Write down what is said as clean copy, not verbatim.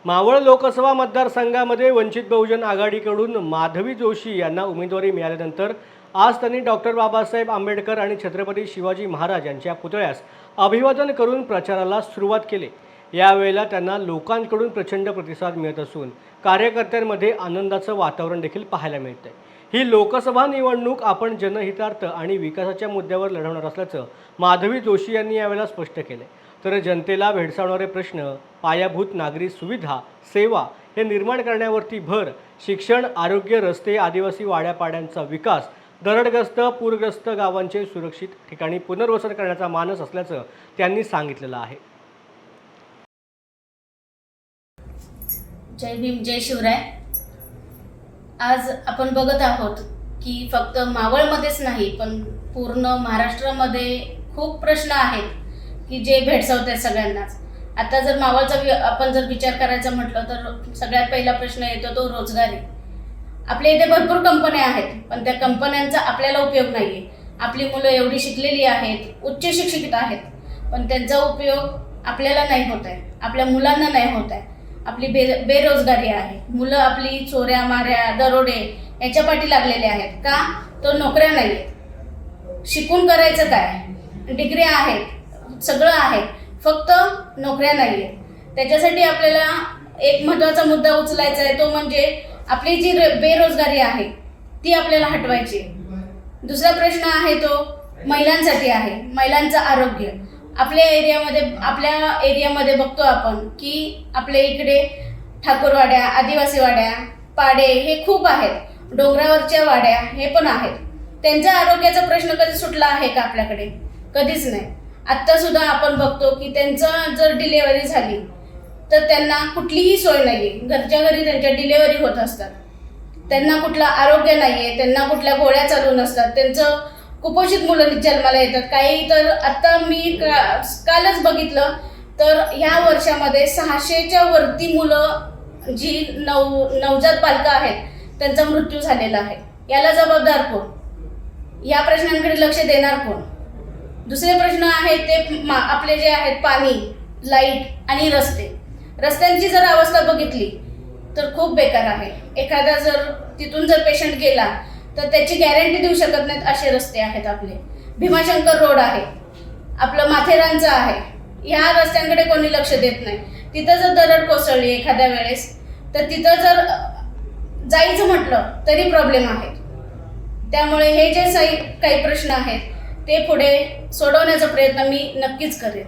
मावळ लोकसभा मतदारसंघामध्ये वंचित बहुजन आघाडीकडून माधवी जोशी यांना उमेदवारी मिळाल्यानंतर आज त्यांनी डॉक्टर बाबासाहेब आंबेडकर आणि छत्रपती शिवाजी महाराज यांच्या पुतळ्यास अभिवादन करून प्रचाराला सुरुवात केली। यावेळेला त्यांना लोकांकडून प्रचंड प्रतिसाद मिळत असून कार्यकर्त्यांमध्ये आनंदाचं वातावरण देखील पाहायला मिळतंय। ही लोकसभा निवडणूक आपण जनहितार्थ आणि विकासाच्या मुद्द्यावर लढवणार असल्याचं माधवी जोशी यांनी यावेळेला स्पष्ट केले। तर जनतेला भेडसावणारे प्रश्न, पायाभूत नागरी सुविधा, सेवा हे निर्माण करण्यावरती भर, शिक्षण, आरोग्य, रस्ते, आदिवासी वाड्यापाड्यांचा विकास, दरडग्रस्त पूरग्रस्त गावांचे सुरक्षित ठिकाणी पुनर्वसन करण्याचा मानस असल्याचं त्यांनी सांगितलेलं आहे। जय भीम, जय शिवराय। आज आपण बघत आहोत की फक्त मावळमध्येच नाही पण पूर्ण महाराष्ट्रामध्ये खूप प्रश्न आहेत की जे भेडसावत आहेत सगळ्यांनाच। आता जर मावळचा आपण जर विचार करायचा म्हटलं तर सगळ्यात पहिला प्रश्न येतो तो रोजगारी। आपल्या इथे भरपूर कंपन्या आहेत पण त्या कंपन्यांचा आपल्याला उपयोग नाही आहे। आपली मुलं एवढी शिकलेली आहेत, उच्च शिक्षित आहेत, पण त्यांचा उपयोग आपल्याला नाही होत आहे, आपल्या मुलांना नाही होत आहे। आपली बेरोजगारी आहे, मुलं आपली चोऱ्या माऱ्या दरोडे याच्या पाठी लागलेले आहेत का? तो नोकऱ्या नाही आहेत। शिकून करायचं काय? डिग्री आहेत, सगळं आहे, फक्त नोकऱ्या नाही आहेत। त्याच्यासाठी आपल्याला एक महत्त्वाचा मुद्दा उचलायचा आहे, तो म्हणजे आपली जी बेरोजगारी आहे ती आपल्याला हटवायची। दुसरा प्रश्न आहे तो महिलांसाठी आहे, महिलांचं आरोग्य। आपल्या एरियामध्ये बघतो आपण की आपल्या इकडे ठाकूरवाड्या, आदिवासी वाड्या, पाडे हे खूप आहेत, डोंगरावरच्या वाड्या हे पण आहेत। त्यांच्या आरोग्याचा प्रश्न कधी सुटला आहे का आपल्याकडे? कधीच नाही। आत्ता सुद्धा आपण बघतो की त्यांचं जर डिलेवरी झाली तर त्यांना कुठलीही सोय नाही आहे, घरच्या घरी त्यांच्या डिलेवरी होत असतात, त्यांना कुठलं आरोग्य नाही आहे, त्यांना कुठल्या गोळ्या चालू नसतात, त्यांचं कुपोषित मुलं जन्माला येतात। काही तर आत्ता मी कालच बघितलं तर ह्या वर्षामध्ये 600च्या वरती मुलं जी नवजात बालकं आहेत त्यांचा मृत्यू झालेला आहे। याला जबाबदार कोण? या प्रश्नांकडे लक्ष देणार कोण? दुसरे प्रश्न आहेत ते आपले जे आहेत पाणी, लाईट आणि रस्ते। रस्त्यांची जर अवस्था बघितली तर खूप बेकार आहे। एखादा जर तिथून जर पेशंट गेला तर त्याची गॅरंटी देऊ शकत नाहीत असे रस्ते आहेत आपले। भीमाशंकर रोड आहे, आपलं माथेरानचं आहे, ह्या रस्त्यांकडे कोणी लक्ष देत नाही। तिथं जर दरड कोसळली एखाद्या वेळेस तर तिथं जर जायचं म्हटलं तरी प्रॉब्लेम आहेत। त्यामुळे हे जे काही प्रश्न आहेत ते पुढे सोडवण्याचा प्रयत्न मी नक्कीच करेन।